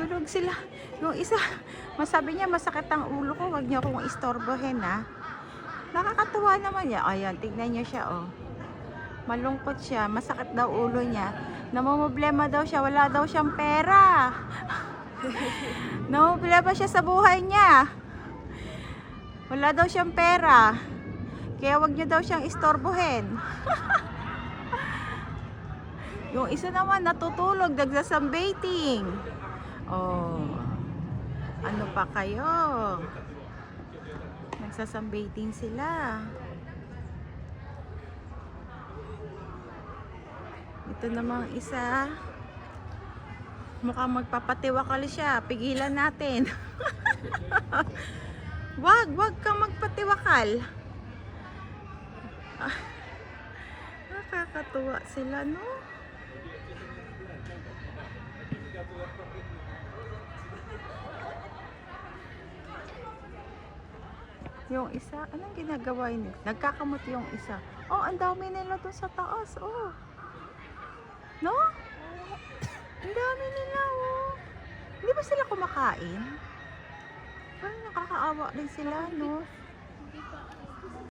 Tulog sila. Yung isa, masabi niya masakit ang ulo ko, wag niyo akong istorbohin ha. Nakakatuwa naman niya. Ayan, tignan niyo siya oh. Malungkot siya, masakit daw ulo niya. Namomroblema daw siya, wala daw siyang pera. Namomroblema siya sa buhay niya. Wala daw siyang pera. Kaya wag niyo daw siyang istorbohin. Yung isa naman natutulog, nagsasambating. Oh. Ano pa kayo? Nagsasambating sila. Ito namang isa. Mukhang magpapatiwakal siya. Pigilan natin. Wag kang magpatiwakal. Ah, nakakatuwa sila, no? Yung isa, anong ginagawa niya? Nagkakamot yung isa. Oh, ang dami nila doon sa taas, oh. No? Ang dami nila, oh. Hindi ba sila kumakain? Parang nakakaawa rin sila, no?